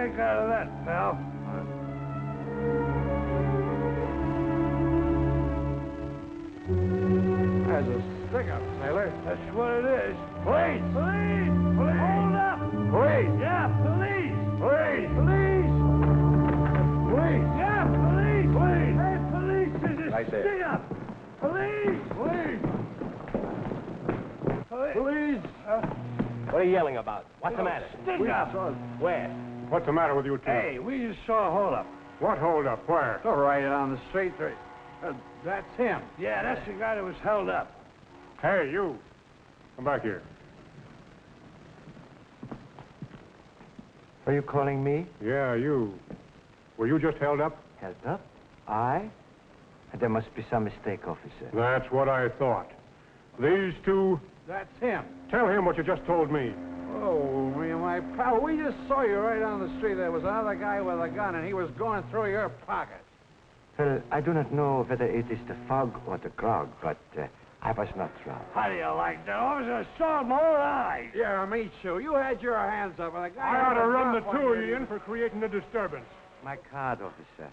make out of that, pal? There's a stick-up, sailor. That's what it is. Police! Police! Police! Hold up! Police! Yeah, police! Police! Police! Police! Yeah, police! Police! Hey, police! There's a Right there. stick-up! Police! Police! Police! What are you yelling about? What's the matter? Stick-up! Where? What's the matter with you two? Hey, we just saw a hold-up. What hold up? Where? Oh, right on the street. That's him. Yeah, that's the guy that was held up. Hey, you. Come back here. Are you calling me? Yeah, you. Were you just held up? Held up? I? There must be some mistake, officer. That's what I thought. These two, That's him. tell him what you just told me. Oh, my pal, we just saw you right on the street. There was another guy with a gun, and he was going through your pocket. Well, I do not know whether it is the fog or the grog, but I was not drunk. How do you like that? Officer, saw my own eyes. Yeah, me too. You had your hands up, and the guy... I ought to run the two of you in for creating a disturbance. My card, officer.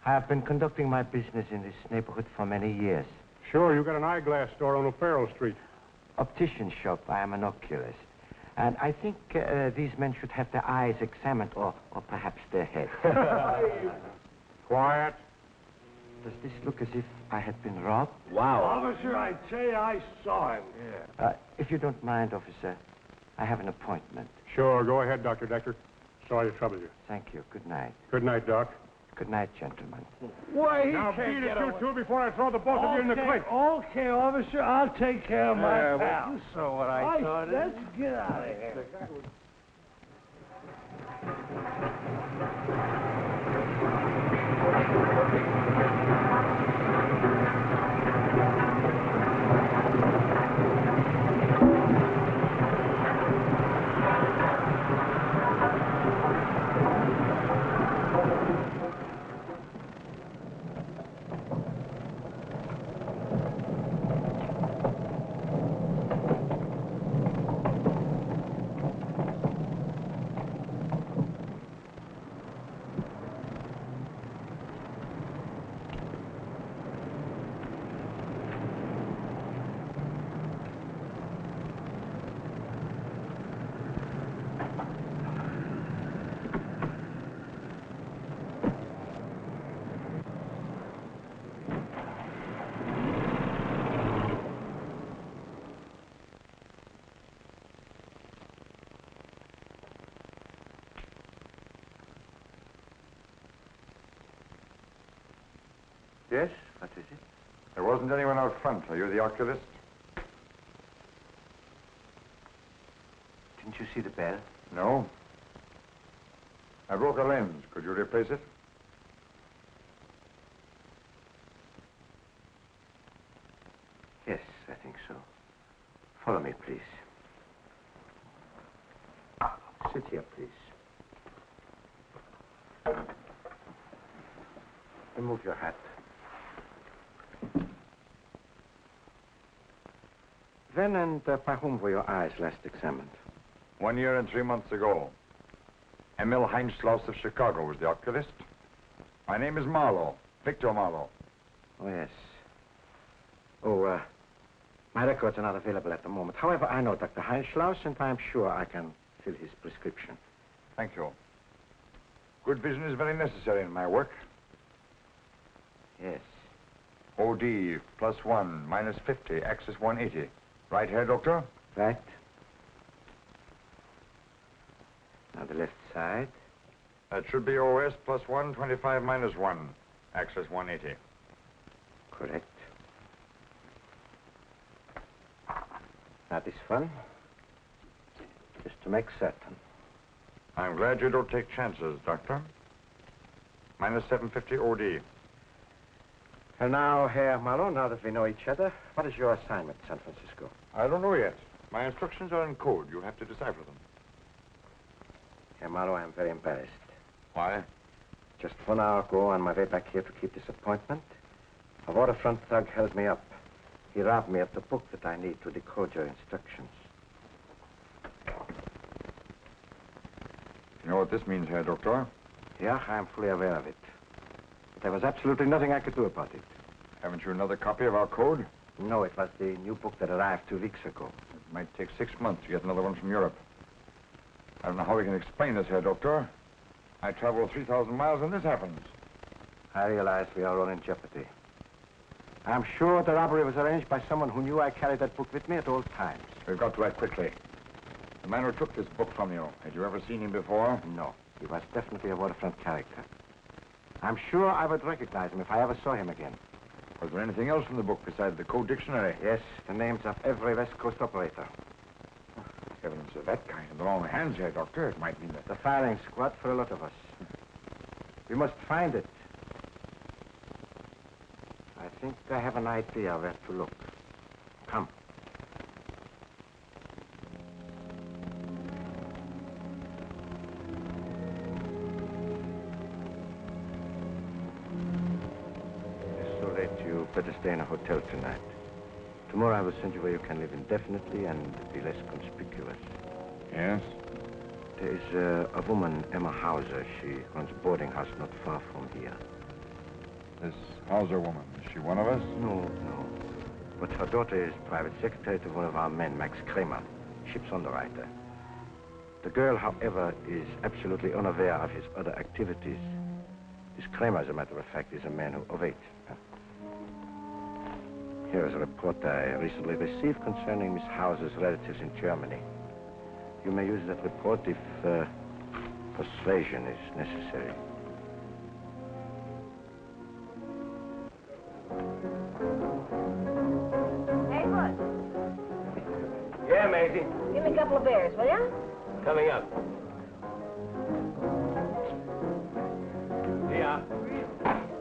I have been conducting my business in this neighborhood for many years. Sure, you got an eyeglass store on O'Farrell Street. Optician shop. I am an oculist. And I think these men should have their eyes examined, or perhaps their head. Quiet. Does this look as if I had been robbed? Wow. Officer, I tell you, I saw him. Yeah. If you don't mind, officer, I have an appointment. Sure, go ahead, Dr. Decker. Sorry to trouble you. Thank you. Good night. Good night, Doc. Good night, gentlemen. Why, he Now can't beat get it, you away. two, before I throw the both of you in the clink. Okay, officer, I'll take care of my pal. You saw what I saw. Let's get out of here. Yes? What is it? There wasn't anyone out front. Are you the oculist? Didn't you see the bell? No. I broke a lens. Could you replace it? Yes, I think so. Follow me, please. Sit here, please. Remove your hat. When and by whom were your eyes last examined? 1 year and 3 months ago. Emil Heinschloss of Chicago was the oculist. My name is Marlow, Victor Marlow. Oh, yes. Oh, my records are not available at the moment. However, I know Dr. Heinschloss, and I am sure I can fill his prescription. Thank you. Good vision is very necessary in my work. Yes. OD +1, -50, axis 180. Right here, Doctor? Right. Now the left side. That should be OS +1, 25 -1, axis 180. Correct. Now this one. Just to make certain. I'm glad you don't take chances, Doctor. -750 OD. And now, Herr Marlow, now that we know each other, what is your assignment in San Francisco? I don't know yet. My instructions are in code. You'll have to decipher them. Herr Marlow, I am very embarrassed. Why? Just 1 hour ago, on my way back here to keep this appointment, a waterfront thug held me up. He robbed me of the book that I need to decode your instructions. You know what this means, Herr Doctor? Yeah, I'm fully aware of it. But there was absolutely nothing I could do about it. Haven't you another copy of our code? No, it was the new book that arrived 2 weeks ago. It might take 6 months to get another one from Europe. I don't know how we can explain this, Herr Doctor. I travel 3,000 miles and this happens. I realize we are all in jeopardy. I'm sure the robbery was arranged by someone who knew I carried that book with me at all times. We've got to act quickly. The man who took this book from you, had you ever seen him before? No. He was definitely a Waterfront character. I'm sure I would recognize him if I ever saw him again. Was there anything else in the book besides the code dictionary? Yes, the names of every West Coast operator. Evidence of that kind in the wrong hands, Herr Doctor. It might mean that... The firing squad for a lot of us. We must find it. I think I have an idea where to look. Come. It's so late, you better stay in a hotel tonight. Tomorrow I will send you where you can live indefinitely and be less conspicuous. Yes? There is a woman, Emma Hauser. She runs a boarding house not far from here. This Hauser woman, is she one of us? No. But her daughter is private secretary to one of our men, Max Kramer, ship's underwriter. The girl, however, is absolutely unaware of his other activities. This Kramer, as a matter of fact, is a man who... Oh, wait. Here is a report I recently received concerning Miss Hauser's relatives in Germany. You may use that report if persuasion is necessary. Hey, Bud. Yeah, Maisie. Give me a couple of beers, will ya? Coming up. Yeah.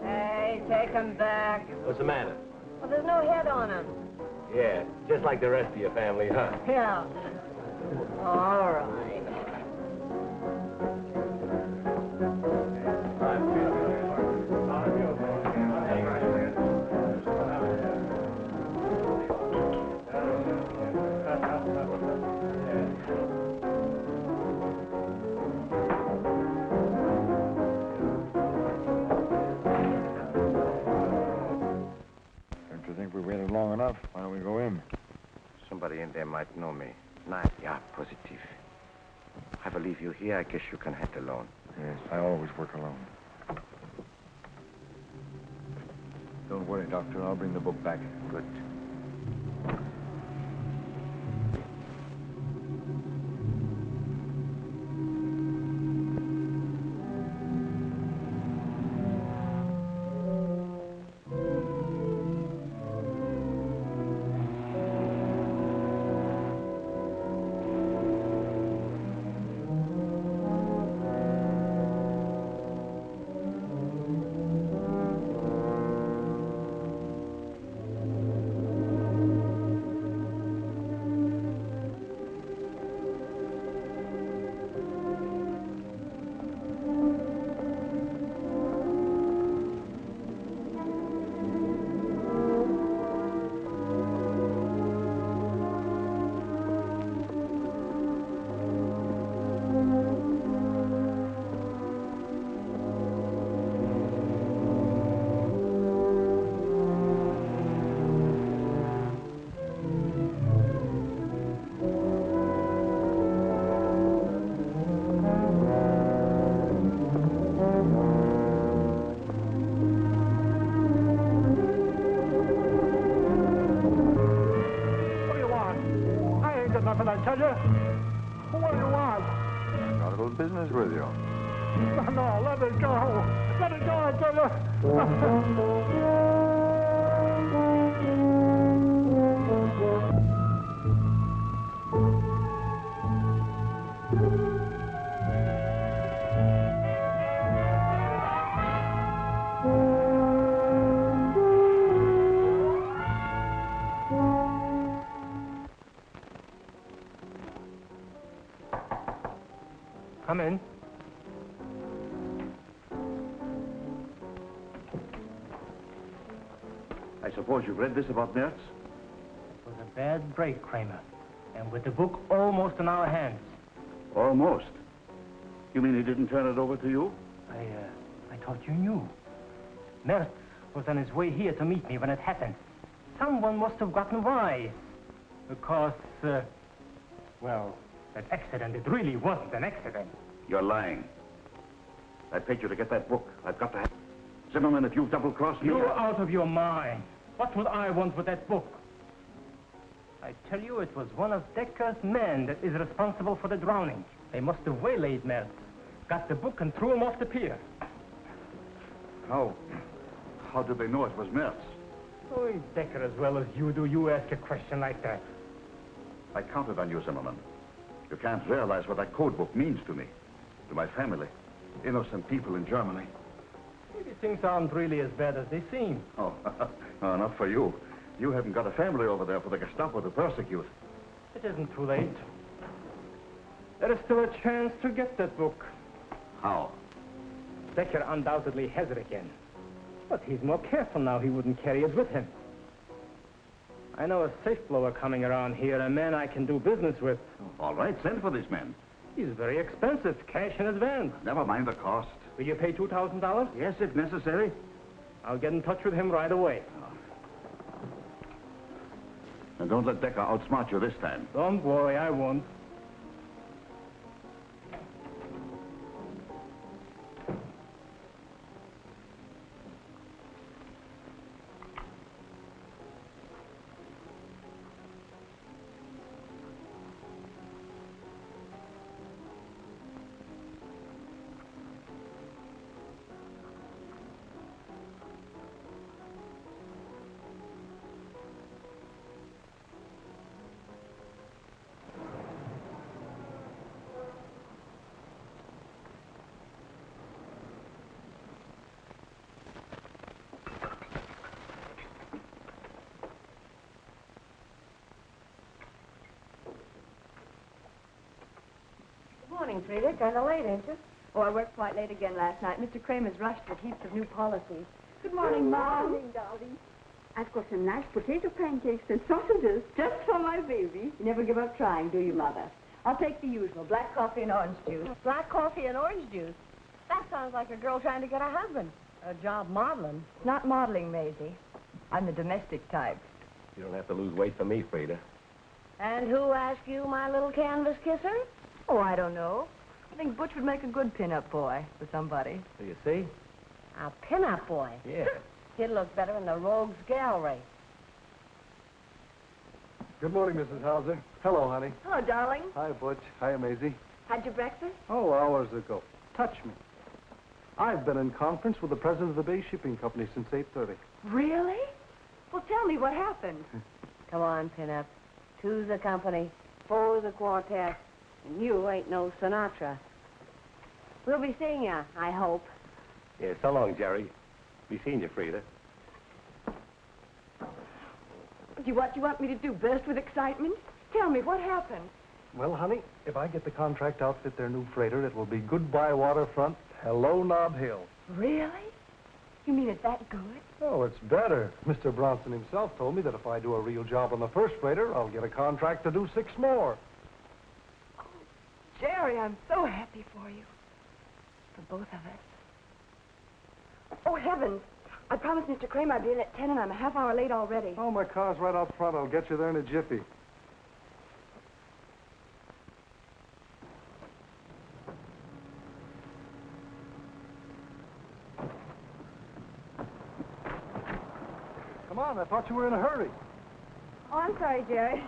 Hey, take 'em back. What's the matter? Well, there's no head on 'em. Yeah, just like the rest of your family, huh? Yeah. All right. Don't you think we waited long enough? Why don't we go in? Somebody in there might know me. Yeah, positive. I will leave you here. I guess you can head alone. Yes, I always work alone. Don't worry, Doctor. I'll bring the book back. Good. tell you. What do you want? Got a little business with you. No, let it go. Let it go, I tell you. Come in. I suppose you've read this about Mertz? It was a bad break, Kramer. And with the book almost in our hands. Almost. You mean he didn't turn it over to you? I thought you knew. Mertz was on his way here to meet me when it happened. Someone must have gotten wise. Because, well, that accident, it really wasn't an accident. You're lying. I paid you to get that book. I've got to have... Zimmerman, if you've double-crossed me... You're out of your mind. What would I want with that book? I tell you, it was one of Decker's men that is responsible for the drowning. They must have waylaid Mertz, got the book and threw him off the pier. How did they know it was Mertz? Oh, he's Decker as well as you do. You ask a question like that. I counted on you, Zimmerman. You can't realize what that code book means to me, to my family, innocent people in Germany. Maybe things aren't really as bad as they seem. Oh, no, not for you. You haven't got a family over there for the Gestapo to persecute. It isn't too late. There is still a chance to get that book. How? Decker undoubtedly has it again. But he's more careful now. He wouldn't carry it with him. I know a safe blower coming around here, a man I can do business with. Oh, all right, send for this man. He's very expensive, cash in advance. Never mind the cost. Will you pay $2,000? Yes, if necessary. I'll get in touch with him right away. And don't let Decker outsmart you this time. Don't worry, I won't. Morning, Frida. Kind of late, ain't you? Oh, I worked quite late again last night. Mr. Kramer's rushed with heaps of new policies. Good morning, Mom. Good morning, darling. I've got some nice potato pancakes and sausages just for my baby. You never give up trying, do you, Mother? I'll take the usual, black coffee and orange juice. Black coffee and orange juice? That sounds like a girl trying to get a husband. A job modeling. It's not modeling, Maisie. I'm the domestic type. You don't have to lose weight for me, Frida. And who asked you, my little canvas kisser? Oh, I don't know. I think Butch would make a good pin-up boy for somebody. So you see? A pin-up boy? Yeah. He'd look better in the Rogues Gallery. Good morning, Mrs. Hauser. Hello, honey. Hello, darling. Hi, Butch. Hi, Maisie. Had your breakfast? Oh, hours ago. Touch me. I've been in conference with the president of the Bay Shipping Company since 8:30. Really? Well, tell me what happened. Come on, pin-up. Two's the company, four's the quartet, and you ain't no Sinatra. We'll be seeing you, I hope. Yeah, so long, Jerry. Be seeing you, Frida. What do you want me to do, burst with excitement? Tell me, what happened? Well, honey, if I get the contract to outfit their new freighter, it will be goodbye Waterfront, hello Nob Hill. Really? You mean it's that good? Oh, it's better. Mr. Bronson himself told me that if I do a real job on the first freighter, I'll get a contract to do 6 more. Oh, Jerry, I'm so happy for you. For both of us. Oh, heavens. I promised Mr. Kramer I'd be in at 10, and I'm a half hour late already. Oh, my car's right out front. I'll get you there in a jiffy. Come on, I thought you were in a hurry. Oh, I'm sorry, Jerry.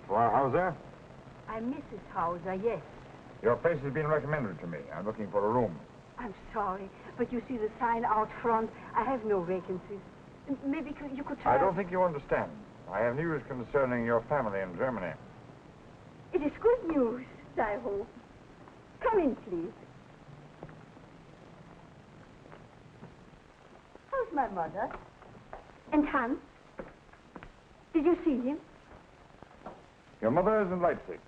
Well, Hauser? I'm Mrs. Hauser, yes. Your place has been recommended to me. I'm looking for a room. I'm sorry, but you see the sign out front. I have no vacancies. Maybe you could try... I don't think you understand. I have news concerning your family in Germany. It is good news, I hope. Come in, please. How's my mother? And Hans? Did you see him? Your mother is in Leipzig,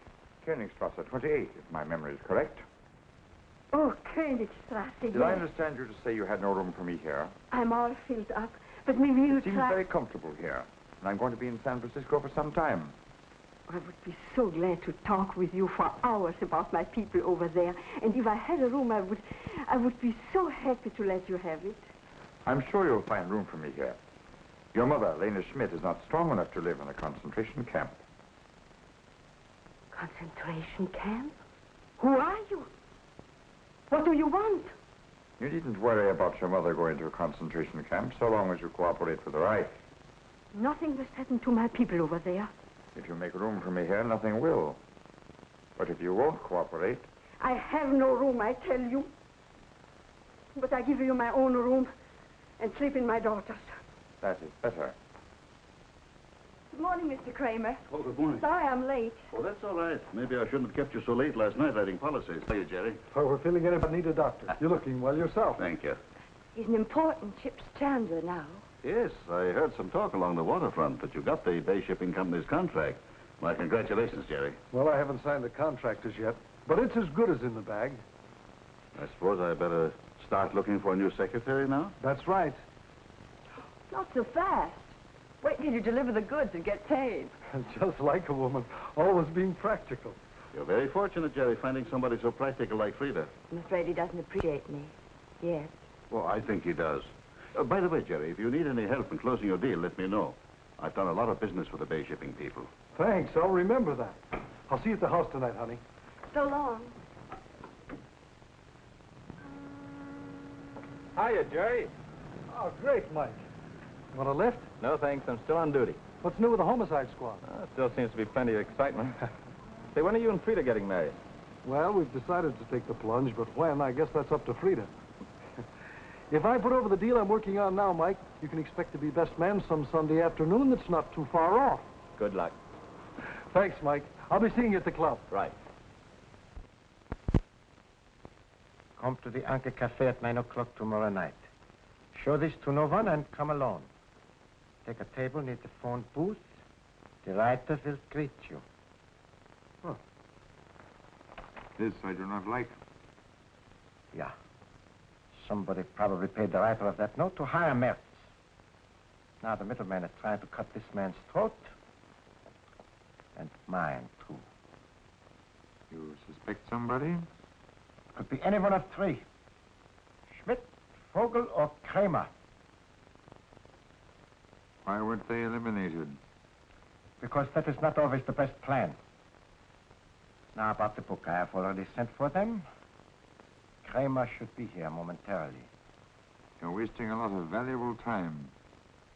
Königstrasse 28, if my memory is correct. Oh, Königstrasse, Did I understand you to say you had no room for me here? I'm all filled up, but maybe you'll It seems very comfortable here, and I'm going to be in San Francisco for some time. I would be so glad to talk with you for hours about my people over there. And if I had a room, I would be so happy to let you have it. I'm sure you'll find room for me here. Your mother, Lena Schmidt, is not strong enough to live in a concentration camp. Concentration camp? Who are you? What do you want? You needn't worry about your mother going to a concentration camp so long as you cooperate with the Reich. Nothing must happen to my people over there. If you make room for me here, nothing will. But if you won't cooperate... I have no room, I tell you. But I give you my own room and sleep in my daughter's. That is better. Good morning, Mr. Kramer. Oh, good morning. Sorry I'm late. Oh, that's all right. Maybe I shouldn't have kept you so late last night writing policies. How are you, Jerry? Well, we're feeling it, but need a doctor. You're looking well yourself. Thank you. He's an important ship's chandler now. Yes, I heard some talk along the waterfront that you got the Bay Shipping Company's contract. My congratulations, Jerry. Well, I haven't signed the contract as yet, but it's as good as in the bag. I suppose I better start looking for a new secretary now? That's right. Not so fast. Wait till you deliver the goods and get paid. Just like a woman, always being practical. You're very fortunate, Jerry, finding somebody so practical like Frida. I'm afraid he doesn't appreciate me. Yes. Well, I think he does. By the way, Jerry, if you need any help in closing your deal, let me know. I've done a lot of business with the Bay Shipping people. Thanks, I'll remember that. I'll see you at the house tonight, honey. So long. Hiya, Jerry. Oh, great, Mike. Want a lift? No, thanks. I'm still on duty. What's new with the homicide squad? Still seems to be plenty of excitement. Say, when are you and Frida getting married? Well, we've decided to take the plunge, but when, I guess that's up to Frida. If I put over the deal I'm working on now, Mike, you can expect to be best man some Sunday afternoon that's not too far off. Good luck. Thanks, Mike. I'll be seeing you at the club. Right. Come to the Anchor Cafe at 9 o'clock tomorrow night. Show this to no one and come alone. Take a table near the phone booth. The writer will greet you. This I do not like. Yeah. Somebody probably paid the writer of that note to hire Mertz. Now the middleman is trying to cut this man's throat. And mine, too. You suspect somebody? Could be any one of three. Schmidt, Vogel, or Kramer. Why weren't they eliminated? Because that is not always the best plan. Now about the book, I have already sent for them. Kramer should be here momentarily. You're wasting a lot of valuable time.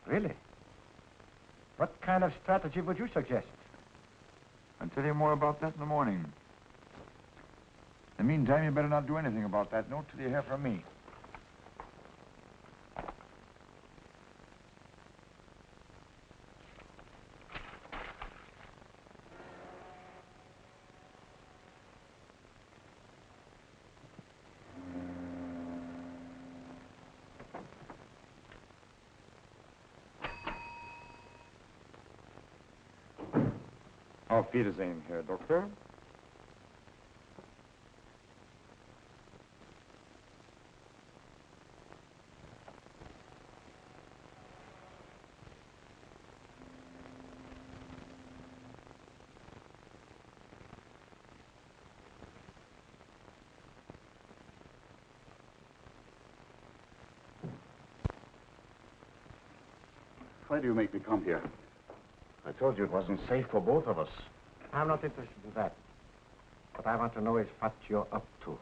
Really? What kind of strategy would you suggest? I'll tell you more about that in the morning. In the meantime, you better not do anything about that note till you hear from me. Auf Wiedersehen, Herr Doktor. Why do you make me come here? I told you it wasn't safe for both of us. I'm not interested in that. What I want to know is what you're up to.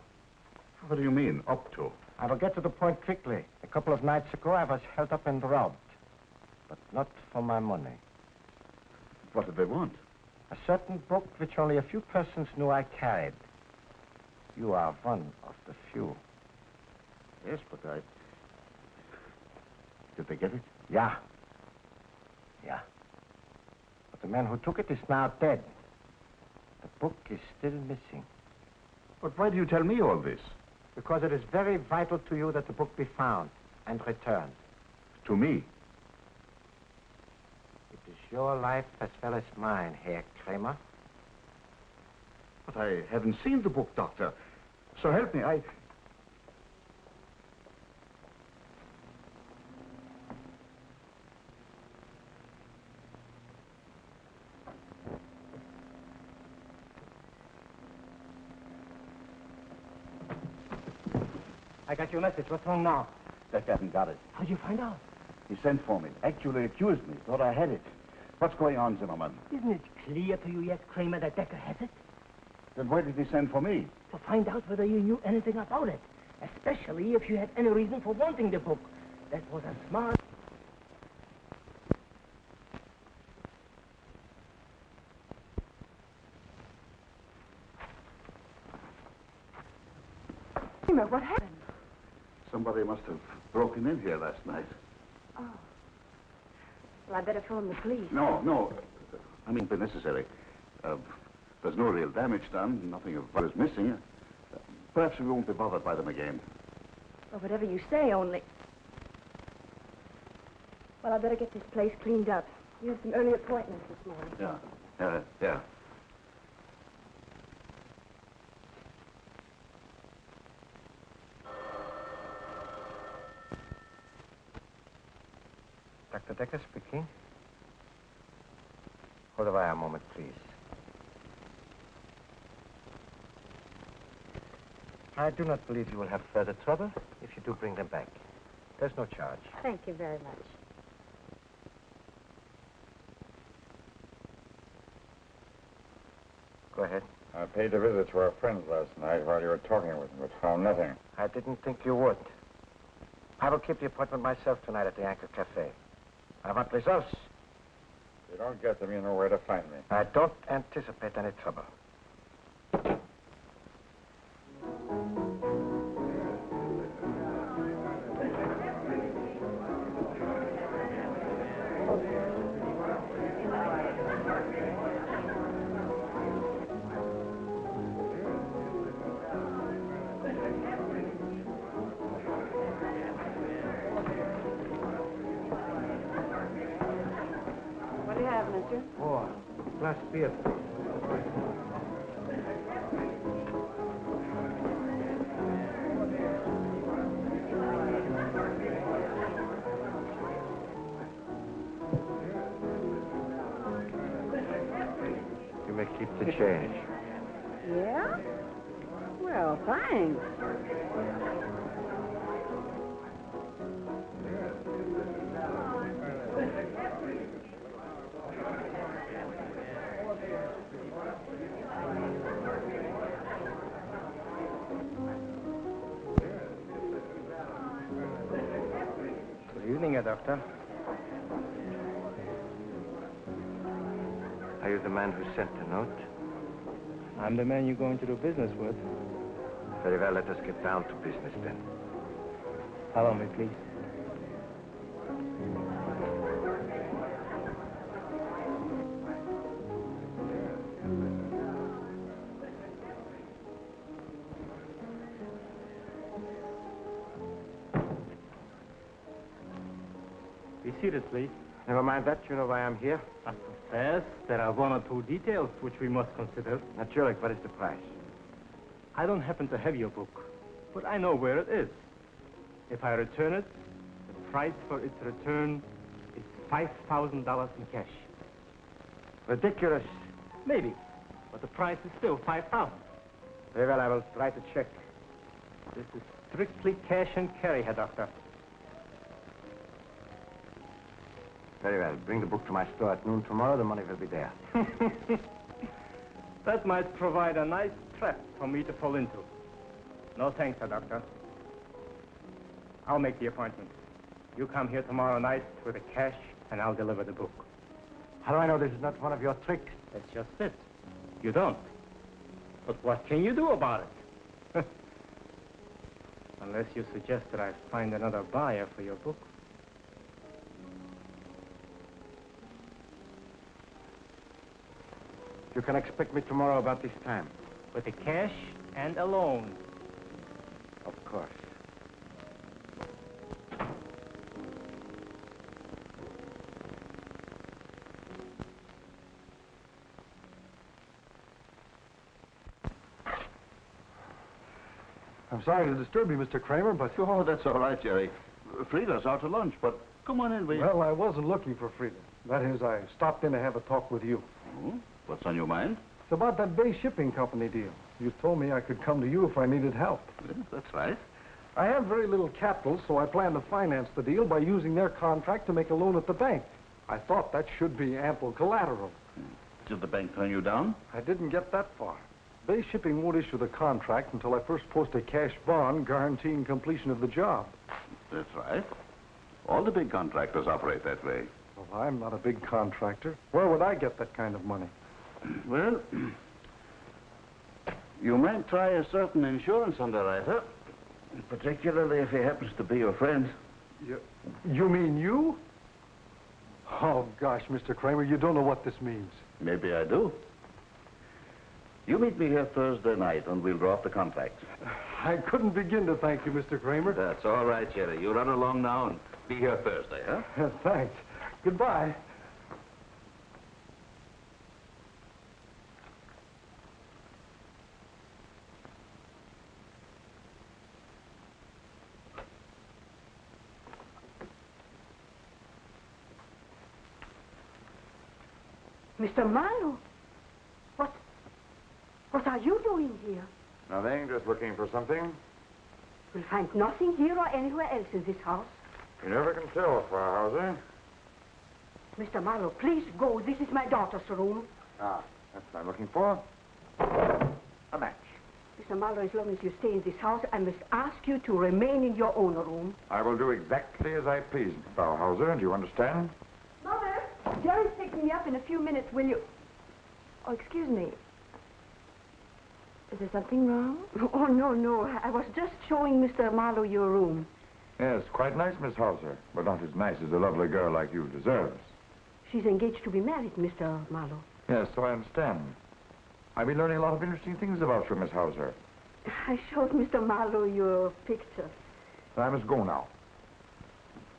What do you mean, up to? I will get to the point quickly. A couple of nights ago, I was held up and robbed. But not for my money. What did they want? A certain book which only a few persons knew I carried. You are one of the few. Yes, but I... Did they get it? Yeah. Yeah. But the man who took it is now dead. The book is still missing. But why do you tell me all this? Because it is very vital to you that the book be found and returned. To me? It is your life as well as mine, Herr Kramer. But I haven't seen the book, Doctor. So help me, I got your message. What's wrong now? Decker hasn't got it. How'd you find out? He sent for me. Actually accused me. Thought I had it. What's going on, Zimmerman? Isn't it clear to you yet, Kramer, that Decker has it? Then why did he send for me? To find out whether you knew anything about it. Especially if you had any reason for wanting the book. That was a smart... Kramer, what happened? Somebody must have broken in here last night. Oh. Well, I better phone the police. No. I mean, if necessary. There's no real damage done. Nothing of what is missing. Perhaps we won't be bothered by them again. Well, whatever you say, only... Well, I better get this place cleaned up. You have some early appointments this morning. Yeah. Dr. Decker speaking. Hold the wire a moment, please. I do not believe you will have further trouble if you do bring them back. There's no charge. Thank you very much. Go ahead. I paid a visit to our friends last night while you were talking with them, but found nothing. I didn't think you would. I will keep the appointment myself tonight at the Anchor Cafe. I want results. If you don't get them, you know where to find me. I don't anticipate any trouble. What do you have, mister? Oh, glass beer. You may keep the change. Yeah? Well, thanks. Good evening, Doctor. Are you the man who sent the note? I'm the man you're going to do business with. Very well, let us get down to business then. Follow me, please. Be seated, please. Never mind that, you know why I'm here. First, there are one or two details which we must consider. Naturally, what is the price? I don't happen to have your book, but I know where it is. If I return it, the price for its return is $5,000 in cash. Ridiculous. Maybe, but the price is still $5,000. Very well, I will write a check. This is strictly cash and carry, Herr Doctor. Very well. Bring the book to my store at noon tomorrow. The money will be there. That might provide a nice trap for me to fall into. No thanks, Herr Doctor. I'll make the appointment. You come here tomorrow night with the cash, and I'll deliver the book. How do I know this is not one of your tricks? That's just it. You don't. But what can you do about it? Unless you suggest that I find another buyer for your book. You can expect me tomorrow about this time. With the cash and a loan. Of course. I'm sorry to disturb you, Mr. Kramer, but... Oh, that's all right, Jerry. Frida's out to lunch, but come on in, will you? Well, I wasn't looking for Frida. That is, I stopped in to have a talk with you. Oh, what's on your mind? It's about that Bay Shipping Company deal. You told me I could come to you if I needed help. Yes, that's right. I have very little capital, so I plan to finance the deal by using their contract to make a loan at the bank. I thought that should be ample collateral. Did the bank turn you down? I didn't get that far. Bay Shipping won't issue the contract until I first post a cash bond guaranteeing completion of the job. That's right. All the big contractors operate that way. Well, I'm not a big contractor. Where would I get that kind of money? Well, you might try a certain insurance underwriter, particularly if he happens to be your friend. You mean you? Oh, gosh, Mr. Kramer, you don't know what this means. Maybe I do. You meet me here Thursday night and we'll draw up the contract. I couldn't begin to thank you, Mr. Kramer. That's all right, Jerry. You run along now and be here Thursday, huh? Thanks. Goodbye. Mr. Marlow, what are you doing here? Nothing, just looking for something. We'll find nothing here or anywhere else in this house. You never can tell, Frau Hauser. Mr. Marlow, please go. This is my daughter's room. Ah, that's what I'm looking for. A match. Mr. Marlow, as long as you stay in this house, I must ask you to remain in your own room. I will do exactly as I please, Frau Hauser. Do you understand? Mother, Jerry's picking me up in a few minutes. Will you... Oh, excuse me. Is there something wrong? Oh, no. I was just showing Mr. Marlow your room. Yes, quite nice, Miss Hauser, but not as nice as a lovely girl like you deserves. She's engaged to be married, Mr. Marlow. Yes, so I understand. I've been learning a lot of interesting things about you, Miss Hauser. I showed Mr. Marlow your picture. I must go now.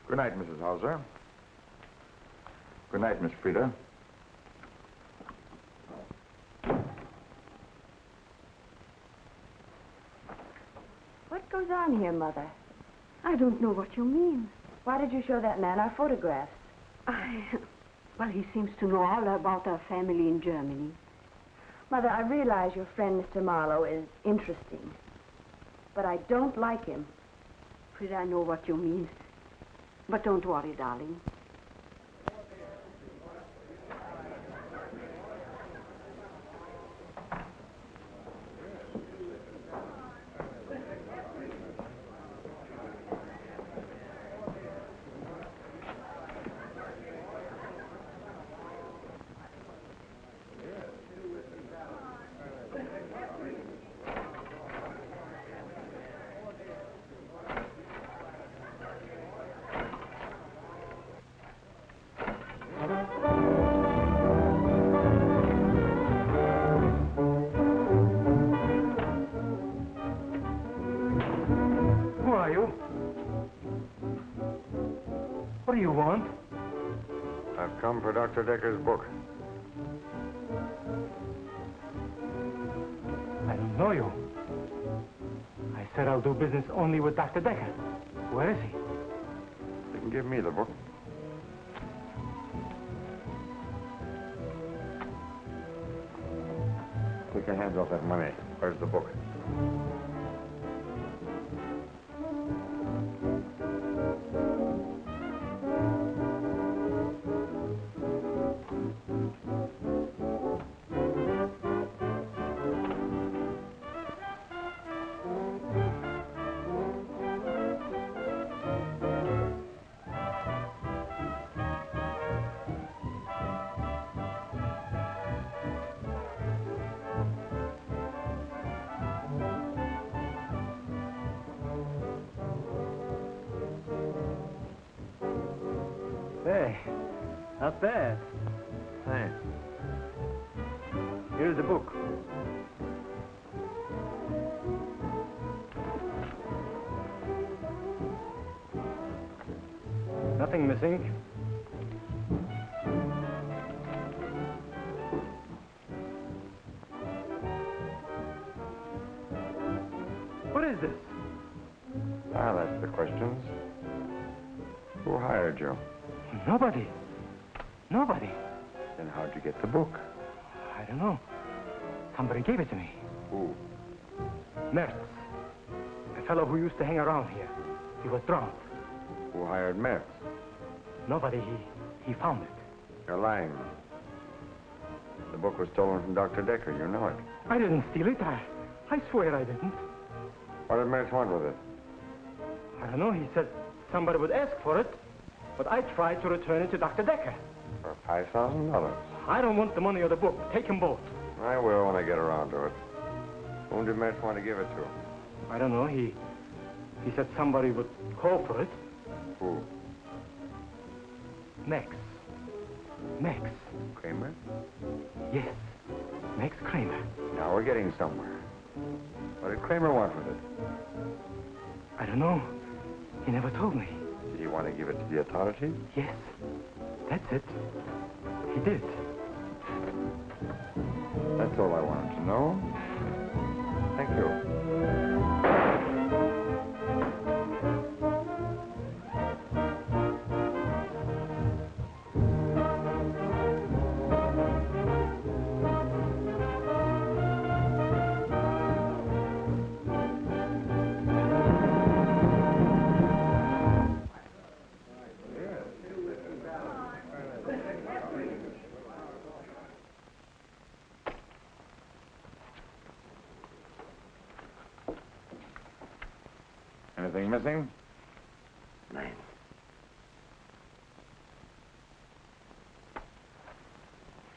Good night, Mrs. Hauser. Good night, Miss Frida. What goes on here, Mother? I don't know what you mean. Why did you show that man our photographs? Well, he seems to know all about our family in Germany. Mother, I realize your friend, Mr. Marlowe, is interesting. But I don't like him. Frida, I know what you mean. But don't worry, darling. What do you want? I've come for Dr. Decker's book. I don't know you. I said I'll do business only with Dr. Decker. Where is he? You can give me the book. Take your hands off that money. Where's the book? Hey, not bad. Thanks. Here's the book. Nothing missing. What is this? Ah, that's the questions. Who hired you? Nobody. Nobody. Then how'd you get the book? I don't know. Somebody gave it to me. Who? Mertz. I fellow who used to hang around here. He was drowned. Who hired Mertz? Nobody. He found it. You're lying. The book was stolen from Dr. Decker. You know it. I didn't steal it. I swear I didn't. What did Mertz want with it? I don't know. He said somebody would ask for it, but I tried to return it to Dr. Decker. For $5,000. I don't want the money or the book. Take them both. I will when I get around to it. Whom did Mertz want to give it to? I don't know. He said somebody would call for it. Who? Max. Kramer? Yes. Max Kramer. Now we're getting somewhere. What did Kramer want with it? I don't know. He never told me. Did he want to give it to the authorities? Yes. That's it. He did. That's all I wanted to know. Thank you. Anything missing? Nein.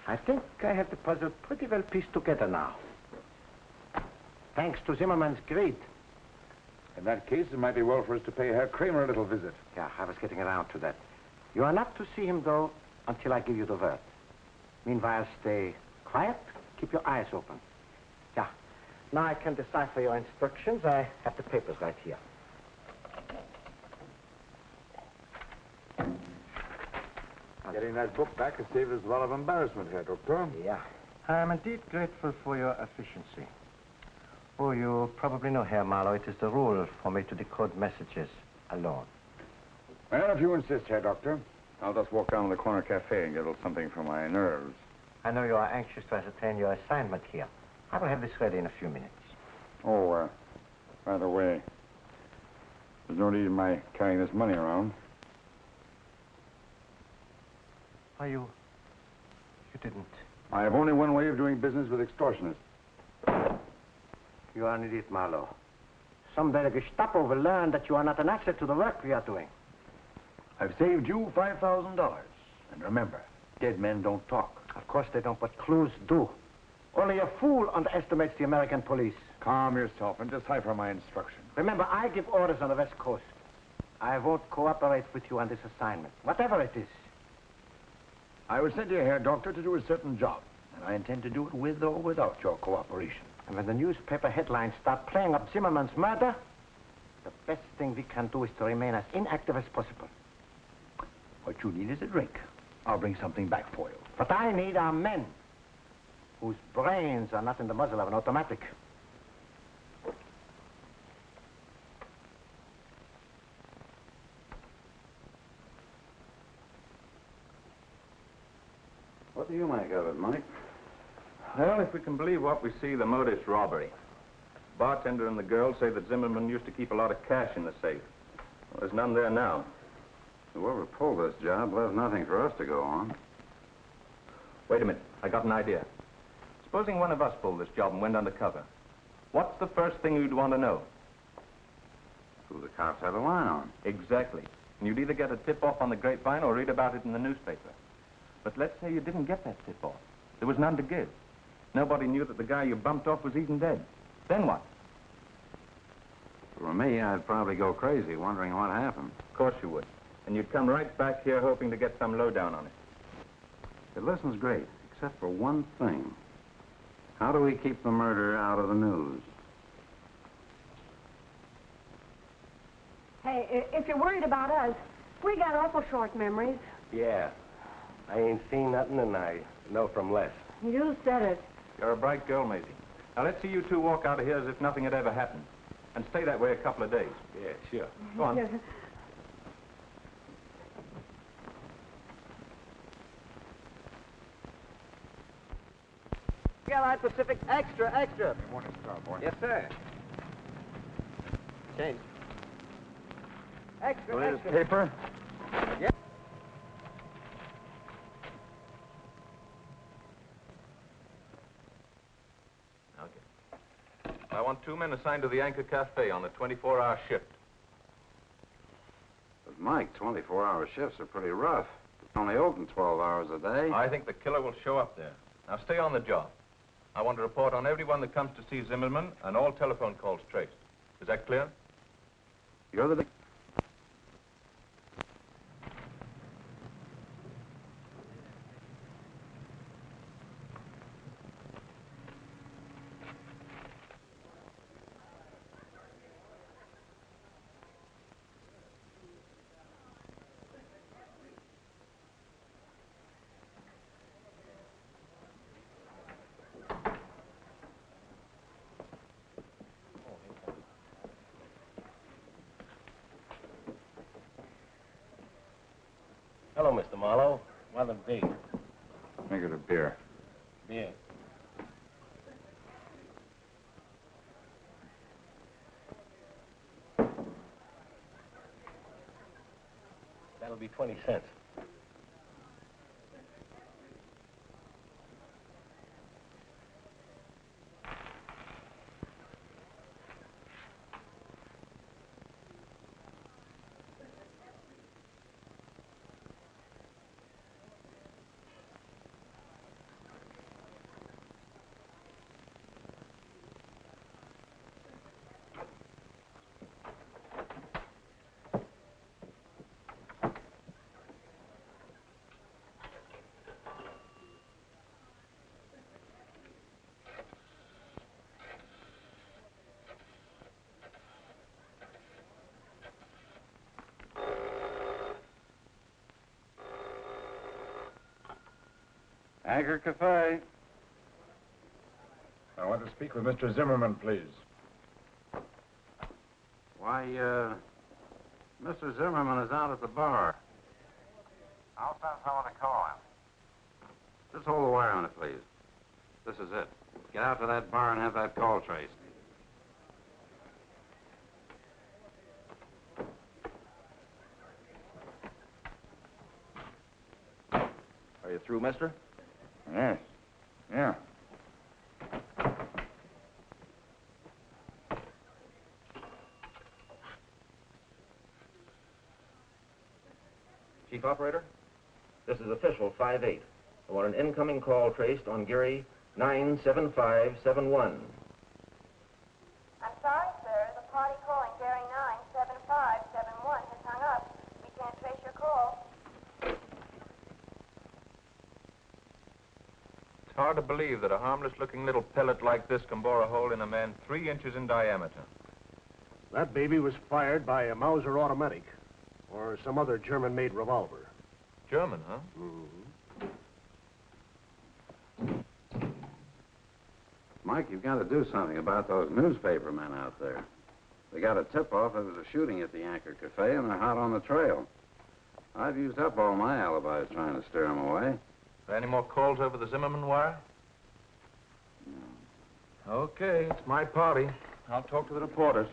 I think I have the puzzle pretty well pieced together now. Thanks to Zimmerman's greed. In that case, it might be well for us to pay Herr Kramer a little visit. Yeah, I was getting around to that. You are not to see him, though, until I give you the word. Meanwhile, stay quiet. Keep your eyes open. Yeah. Now I can decipher your instructions. I have the papers right here. Getting that book back has saved us a lot of embarrassment here, Doctor. Yeah. I am indeed grateful for your efficiency. Oh, you probably know, Herr Marlow, it is the rule for me to decode messages alone. Well, if you insist, Herr Doctor, I'll just walk down to the corner cafe and get a little something for my nerves. I know you are anxious to ascertain your assignment here. I will have this ready in a few minutes. Oh, by the way, there's no need in my carrying this money around. Why, you didn't. I have only one way of doing business with extortionists. You are an idiot, Marlow. Someday the Gestapo will learn that you are not an asset to the work we are doing. I've saved you $5,000. And remember, dead men don't talk. Of course they don't, but clues do. Only a fool underestimates the American police. Calm yourself and decipher my instructions. Remember, I give orders on the West Coast. I won't cooperate with you on this assignment, whatever it is. I was sent here, Herr Doctor, to do a certain job. And I intend to do it with or without your cooperation. And when the newspaper headlines start playing up Zimmerman's murder, the best thing we can do is to remain as inactive as possible. What you need is a drink. I'll bring something back for you. What I need are men whose brains are not in the muzzle of an automatic. What do you make of it, Mike? Well, if we can believe what we see, the modus robbery. Bartender and the girl say that Zimmerman used to keep a lot of cash in the safe. Well, there's none there now. Whoever pulled this job left nothing for us to go on. Wait a minute. I got an idea. Supposing one of us pulled this job and went undercover. What's the first thing you'd want to know? Who the cops have a line on. Exactly. And you'd either get a tip-off on the grapevine or read about it in the newspaper. But let's say you didn't get that tip-off. There was none to give. Nobody knew that the guy you bumped off was even dead. Then what? For me, I'd probably go crazy wondering what happened. Of course you would. And you'd come right back here hoping to get some lowdown on it. The lesson's great, except for one thing. How do we keep the murder out of the news? Hey, if you're worried about us, we got awful short memories. Yeah. I ain't seen nothing, and I know from Les. You said it. You're a bright girl, Maisie. Now, let's see you two walk out of here as if nothing had ever happened. And stay that way a couple of days. Yeah, sure. Go on. Skyline Pacific, extra, extra. Morning, Star Boy. Yes, sir. Change. So here's paper. Yeah. Okay. I want 2 men assigned to the Anchor Cafe on a 24-hour shift. But, Mike, 24-hour shifts are pretty rough. It's only open 12 hours a day. I think the killer will show up there. Now, stay on the job. I want to report on everyone that comes to see Zimmerman and all telephone calls traced. Is that clear? You're the... Hello, Mr. Marlow. What'll it be? Make it a beer. Beer. That'll be 20 cents. Anchor Cafe. I want to speak with Mr. Zimmerman, please. Why, Mr. Zimmerman is out at the bar. I'll send someone to call him. Just hold the wire on it, please. This is it. Get out to that bar and have that call traced. Are you through, mister? Yes. Yeah. Chief Operator, this is official 5-8. I want an incoming call traced on Geary 97571. I'm sorry, sir. The party calling Gary 97571 has hung up. We can't trace your call. It's hard to believe that a harmless-looking little pellet like this can bore a hole in a man 3 inches in diameter. That baby was fired by a Mauser automatic or some other German-made revolver. German, huh? Mm-hmm. Mike, you've got to do something about those newspaper men out there. They got a tip-off there was a shooting at the Anchor Cafe, and they're hot on the trail. I've used up all my alibis trying to steer them away. Any more calls over the Zimmerman wire? No. Okay, it's my party. I'll talk to the reporters.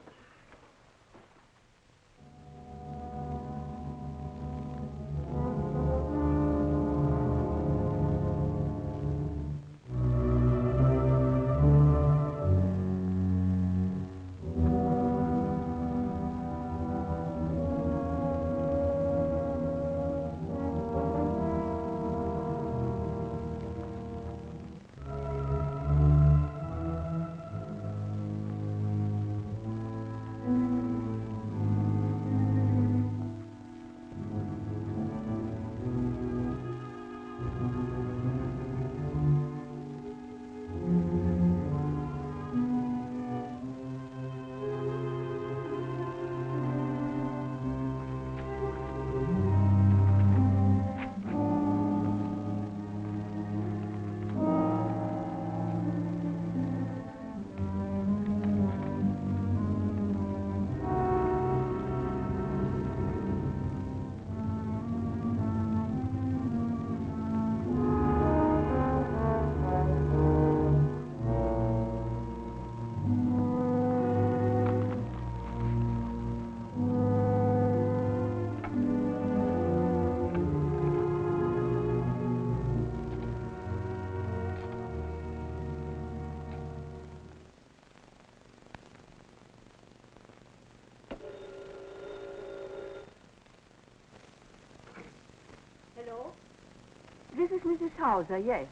This is Mrs. Hauser, yes.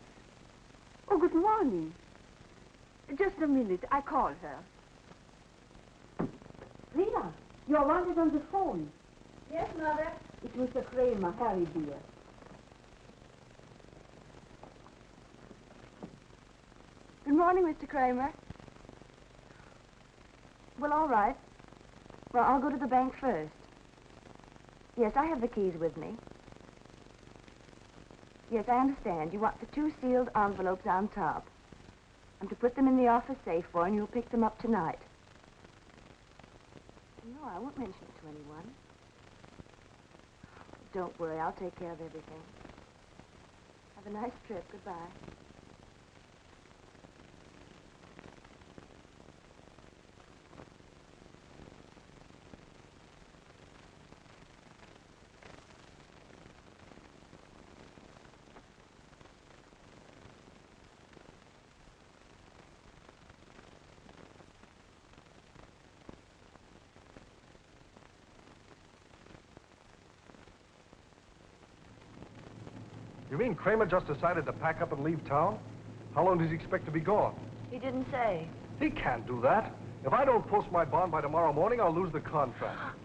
Oh, good morning. Just a minute. I call her. Rita, you're wanted on the phone. Yes, Mother? It's Mr. Kramer. Harry, dear. Good morning, Mr. Kramer. Well, all right. Well, I'll go to the bank first. Yes, I have the keys with me. Yes, I understand. You want the 2 sealed envelopes on top. I'm to put them in the office safe for, and you'll pick them up tonight. No, I won't mention it to anyone. Don't worry, I'll take care of everything. Have a nice trip. Goodbye. You mean Kramer just decided to pack up and leave town? How long does he expect to be gone? He didn't say. He can't do that. If I don't post my bond by tomorrow morning, I'll lose the contract.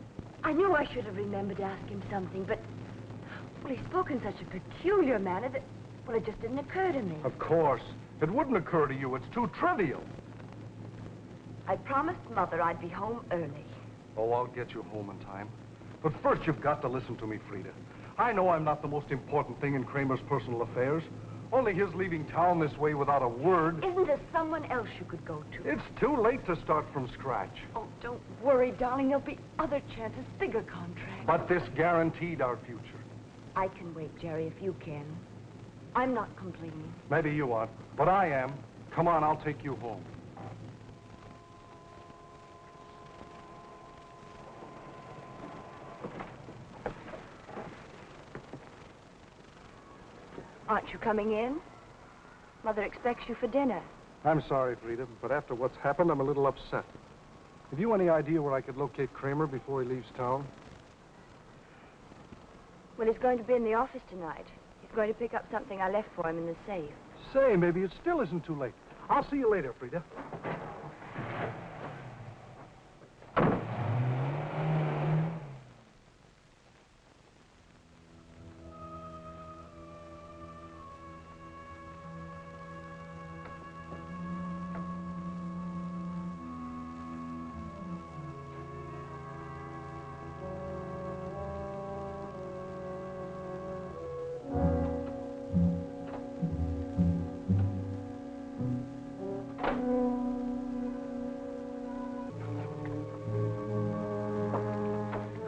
I knew I should have remembered to ask him something, but... Well, he spoke in such a peculiar manner that... Well, it just didn't occur to me. Of course. It wouldn't occur to you. It's too trivial. I promised Mother I'd be home early. Oh, I'll get you home in time. But first, you've got to listen to me, Frida. I know I'm not the most important thing in Kramer's personal affairs. Only his leaving town this way without a word. Isn't there someone else you could go to? It's too late to start from scratch. Oh, don't worry, darling. There'll be other chances, bigger contracts. But this guaranteed our future. I can wait, Jerry, if you can. I'm not complaining. Maybe you aren't, but I am. Come on, I'll take you home. Aren't you coming in? Mother expects you for dinner. I'm sorry, Frida, but after what's happened, I'm a little upset. Have you any idea where I could locate Kramer before he leaves town? Well, he's going to be in the office tonight. He's going to pick up something I left for him in the safe. Say, maybe it still isn't too late. I'll see you later, Frida.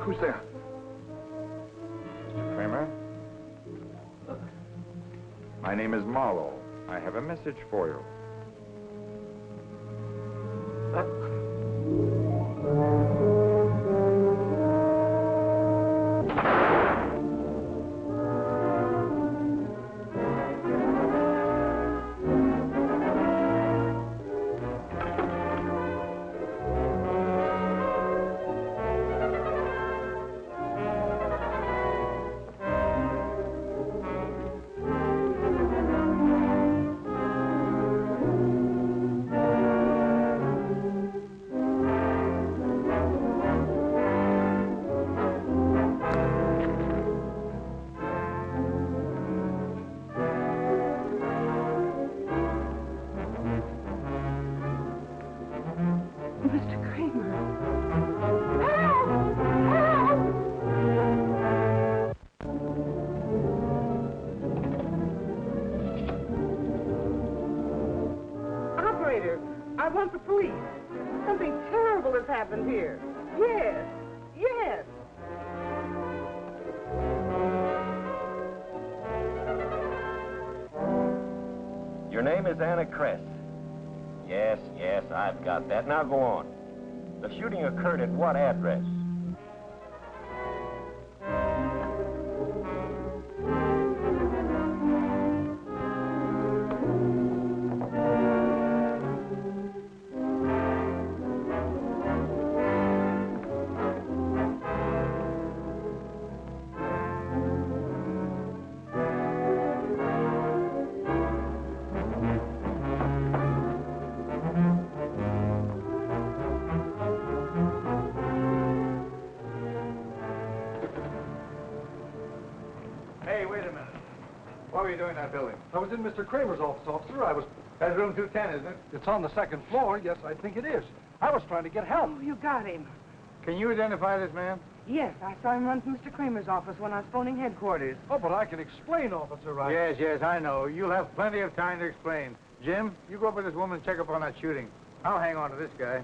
Who's there? Mr. Kramer? My name is Marlow. I have a message for you. I want the police. Something terrible has happened here. Yes, yes. Your name is Anna Kress. Yes, yes, I've got that. Now go on. The shooting occurred at what address? were you doing in that building? I was in Mr. Kramer's office, officer. That's room 210, isn't it? It's on the second floor. Yes, I think it is. I was trying to get help. Oh, you got him. Can you identify this man? Yes, I saw him run from Mr. Kramer's office when I was phoning headquarters. Oh, but I can explain, officer. Yes, I know. You'll have plenty of time to explain. Jim, you go up with this woman and check up on that shooting. I'll hang on to this guy.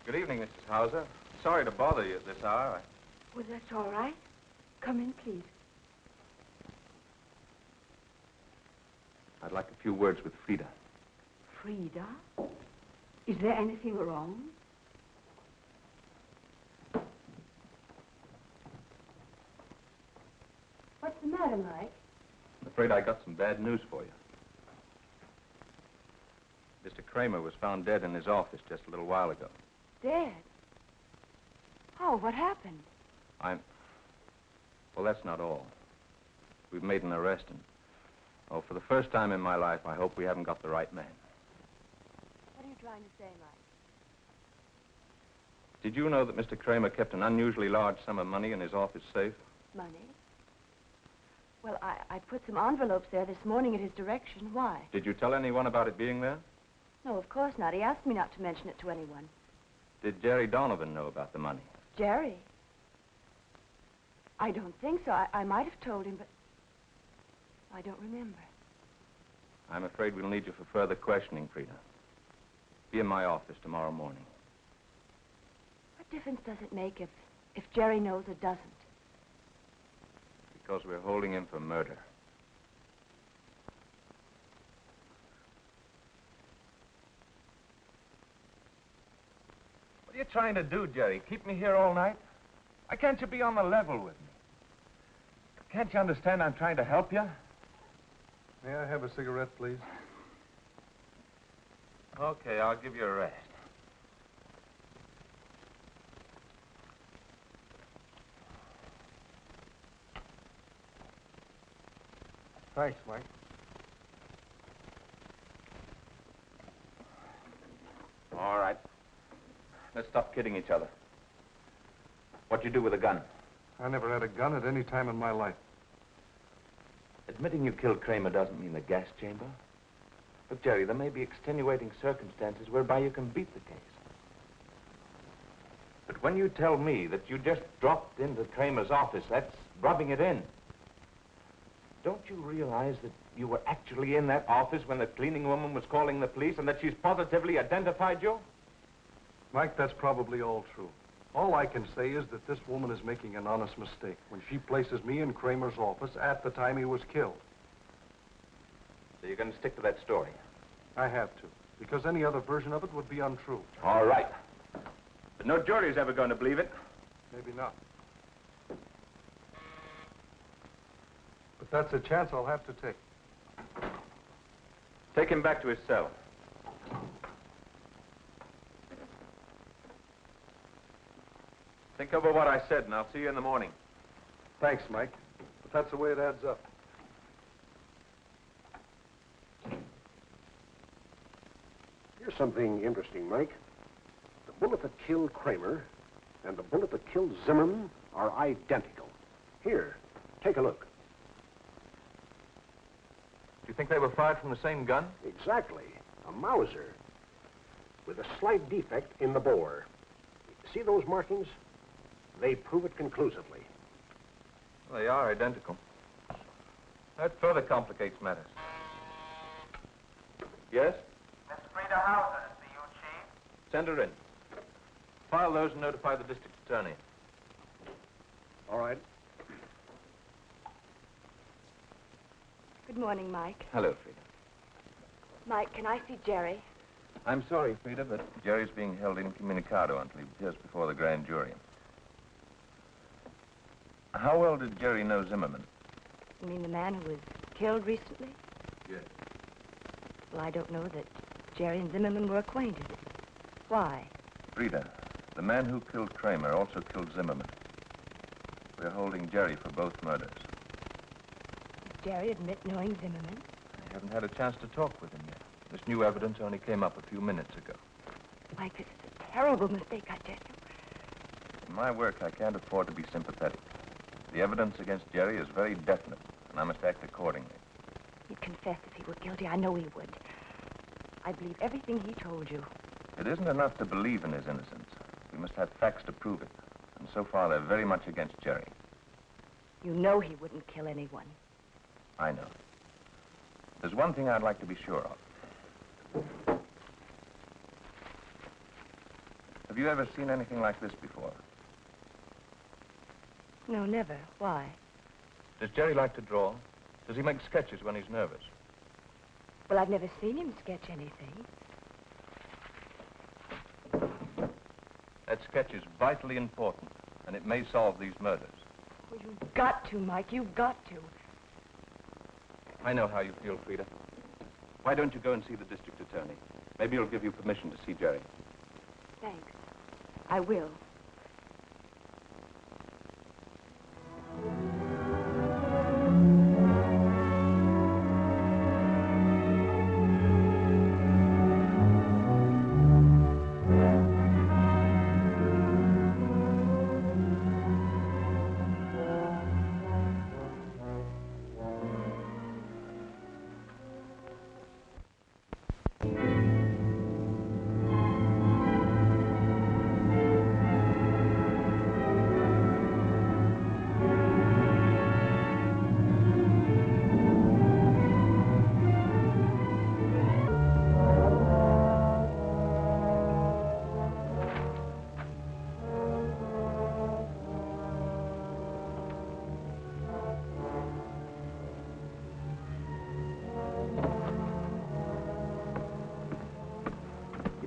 Good evening, Mrs. Hauser. Sorry to bother you at this hour. Well, that's all right. Come in, please. I'd like a few words with Frida. Frida? Is there anything wrong? What's the matter, Mike? I'm afraid I got some bad news for you. Mr. Kramer was found dead in his office just a little while ago. Dead? Oh, what happened? Well, that's not all. We've made an arrest, and, for the first time in my life, I hope we haven't got the right man. What are you trying to say, Mike? Did you know that Mr. Kramer kept an unusually large sum of money in his office safe? Money? Well, I put some envelopes there this morning at his direction. Why? Did you tell anyone about it being there? No, of course not. He asked me not to mention it to anyone. Did Jerry Donovan know about the money? Jerry? I don't think so. I might have told him, but I don't remember. I'm afraid we'll need you for further questioning, Frida. Be in my office tomorrow morning. What difference does it make if Jerry knows or doesn't? Because we're holding him for murder. What are you trying to do, Jerry? Keep me here all night? Why can't you be on the level with me? Can't you understand I'm trying to help you? May I have a cigarette, please? Okay, I'll give you a rest. Thanks, Mike. All right. Let's stop kidding each other. What'd you do with a gun? I never had a gun at any time in my life. Admitting you killed Kramer doesn't mean the gas chamber. Look, Jerry, there may be extenuating circumstances whereby you can beat the case. But when you tell me that you just dropped into Kramer's office, that's rubbing it in. Don't you realize that you were actually in that office when the cleaning woman was calling the police and that she's positively identified you? Mike, that's probably all true. All I can say is that this woman is making an honest mistake when she places me in Kramer's office at the time he was killed. So you're going to stick to that story? I have to, because any other version of it would be untrue. All right. But no jury's ever going to believe it. Maybe not. But that's a chance I'll have to take. Take him back to his cell. Think over what I said, and I'll see you in the morning. Thanks, Mike. But that's the way it adds up. Here's something interesting, Mike. The bullet that killed Kramer and the bullet that killed Zimmerman are identical. Here, take a look. Do you think they were fired from the same gun? Exactly. A Mauser with a slight defect in the bore. See those markings? They prove it conclusively. Well, they are identical. That further complicates matters. Yes? Miss Frida Hauser to see you, Chief. Send her in. File those and notify the district attorney. All right. Good morning, Mike. Hello, Frida. Mike, can I see Jerry? I'm sorry, Frida, but Jerry's being held incommunicado until he appears before the grand jury. How well did Jerry know Zimmerman? You mean the man who was killed recently? Yes. Well, I don't know that Jerry and Zimmerman were acquainted. Why? Frida, the man who killed Kramer also killed Zimmerman. We're holding Jerry for both murders. Did Jerry admit knowing Zimmerman? I haven't had a chance to talk with him yet. This new evidence only came up a few minutes ago. Mike, this is a terrible mistake, I tell you. In my work, I can't afford to be sympathetic. The evidence against Jerry is very definite, and I must act accordingly. He'd confess if he were guilty. I know he would. I believe everything he told you. It isn't enough to believe in his innocence. We must have facts to prove it. And so far, they're very much against Jerry. You know he wouldn't kill anyone. I know. There's one thing I'd like to be sure of. Have you ever seen anything like this before? No, never. Why? Does Jerry like to draw? Does he make sketches when he's nervous? Well, I've never seen him sketch anything. That sketch is vitally important, and it may solve these murders. Well, you've got to, Mike. You've got to. I know how you feel, Frida. Why don't you go and see the district attorney? Maybe he'll give you permission to see Jerry. Thanks. I will.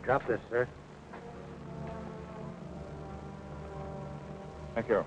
Drop this, sir. Thank you.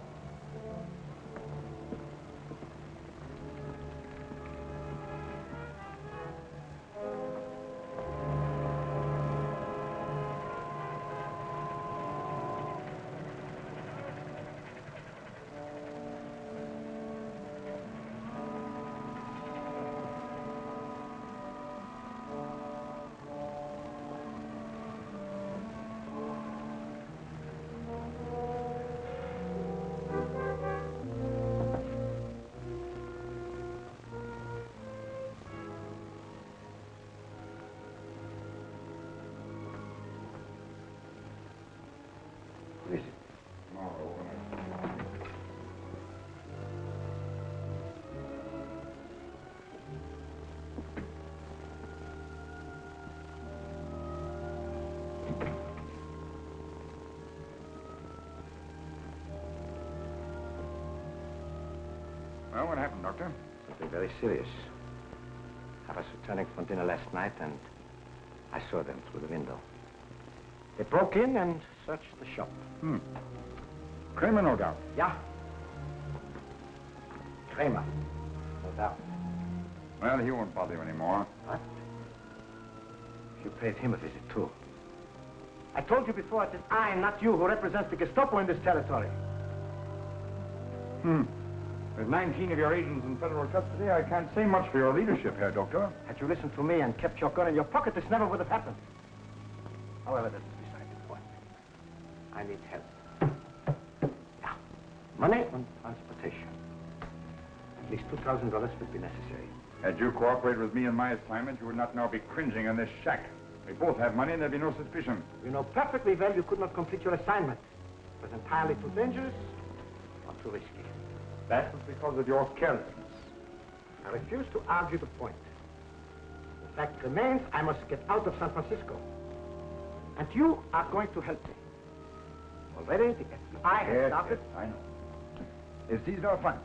Well, what happened, Doctor? Something very serious. I was returning from dinner last night, and I saw them through the window. They broke in and searched the shop. Kramer, no doubt. Yeah. Kramer, no doubt. Well, he won't bother you anymore. What? You paid him a visit, too. I told you before it is I, not you, who represents the Gestapo in this territory. With 19 of your agents in federal custody, I can't say much for your leadership here, Doctor. Had you listened to me and kept your gun in your pocket, this never would have happened. However, this is beside the point. I need help. Yeah. Money and transportation. At least $2,000 would be necessary. Had you cooperated with me in my assignment, you would not now be cringing in this shack. We both have money and there'd be no suspicion. You know perfectly well you could not complete your assignment. It was entirely too dangerous or too risky. That was because of your carelessness. I refuse to argue the point. The fact remains I must get out of San Francisco. And you are going to help me. Already the FBI has started. Yes, I know. It's these are funds.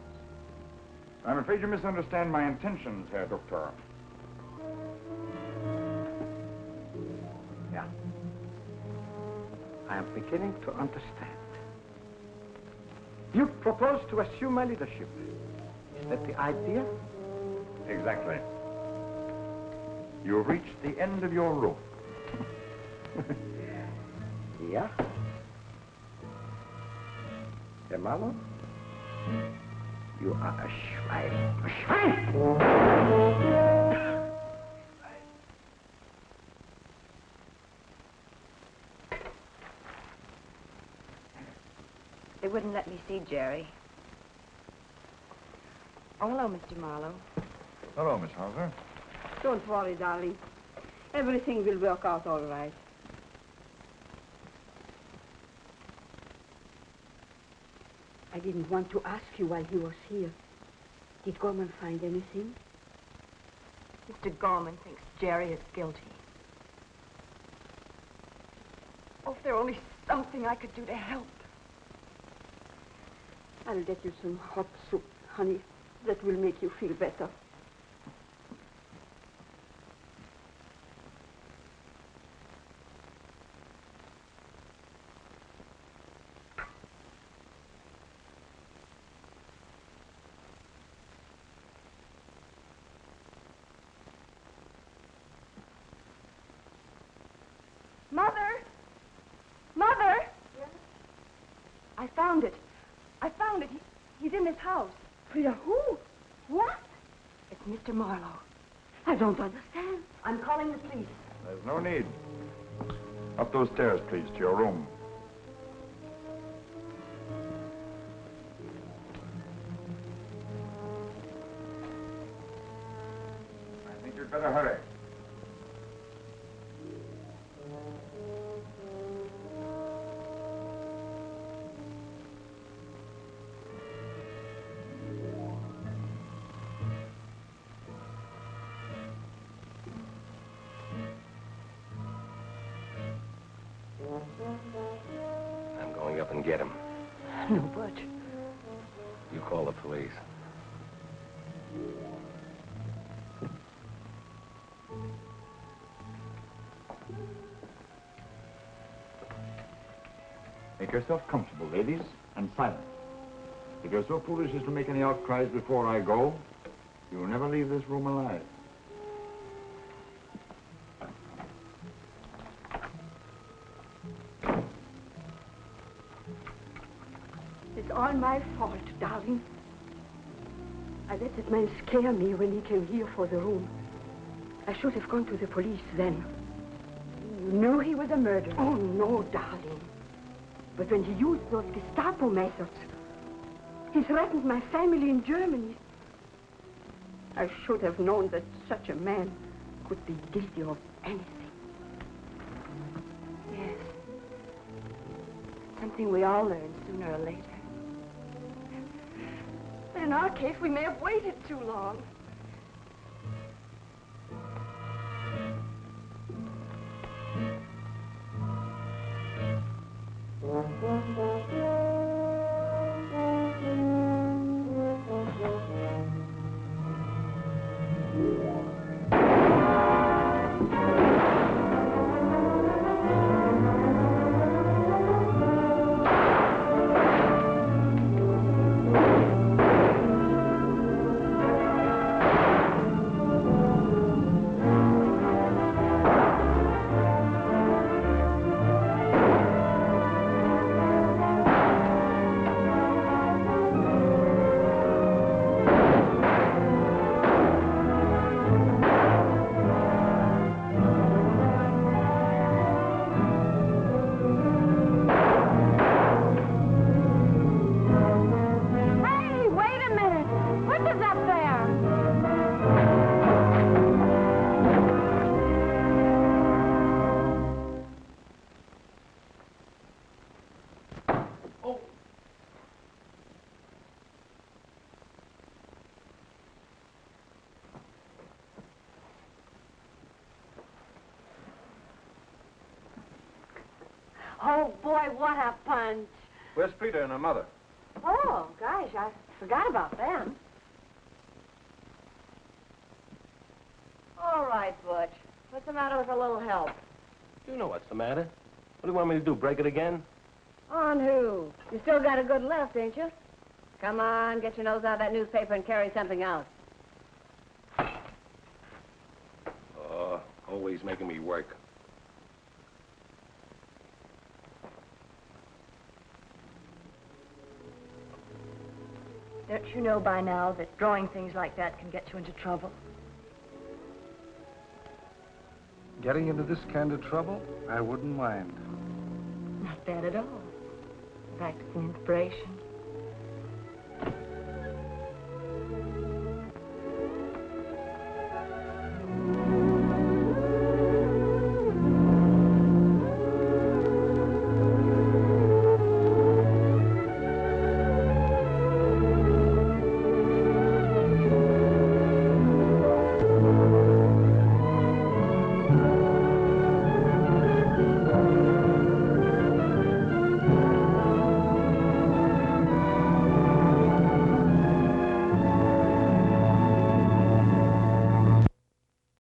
I'm afraid you misunderstand my intentions, Herr Doctor. Yeah. I am beginning to understand. You propose to assume my leadership. Is that the idea? Exactly. You've reached the end of your rope. Yeah? Herr Marlow? You are a Schwein. A Schwein! They wouldn't let me see Jerry. Oh, hello, Mr. Marlow. Hello, Miss Hauser. Don't worry, darling. Everything will work out all right. I didn't want to ask you while he was here. Did Gorman find anything? Mr. Gorman thinks Jerry is guilty. Oh, if there were only something I could do to help. I'll get you some hot soup, honey. That will make you feel better. Mother! Mother! Yes? I found it. He's in this house. Frida, who? What? It's Mr. Marlow. I don't understand. I'm calling the police. There's no need. Up those stairs, please, to your room. I think you'd better hurry. I'm going up and get him. No, Butch. You call the police. Make yourself comfortable, ladies, and silent. If you're so foolish as to make any outcries before I go, you will never leave this room alive. It's all my fault, darling. I let that man scare me when he came here for the room. I should have gone to the police then. You knew he was a murderer. Oh, no, darling. But when he used those Gestapo methods, he threatened my family in Germany. I should have known that such a man could be guilty of anything. Yes. Something we all learn sooner or later. But in our case, we may have waited too long. Oh, boy, what a punch. Where's Frida and her mother? Oh, gosh, I forgot about them. All right, Butch. What's the matter with a little help? You know what's the matter. What do you want me to do, break it again? On who? You still got a good left, ain't you? Come on, get your nose out of that newspaper and carry something else. Always making me work. Don't you know by now that drawing things like that can get you into trouble? Getting into this kind of trouble, I wouldn't mind. Not bad at all. In fact, it's an inspiration.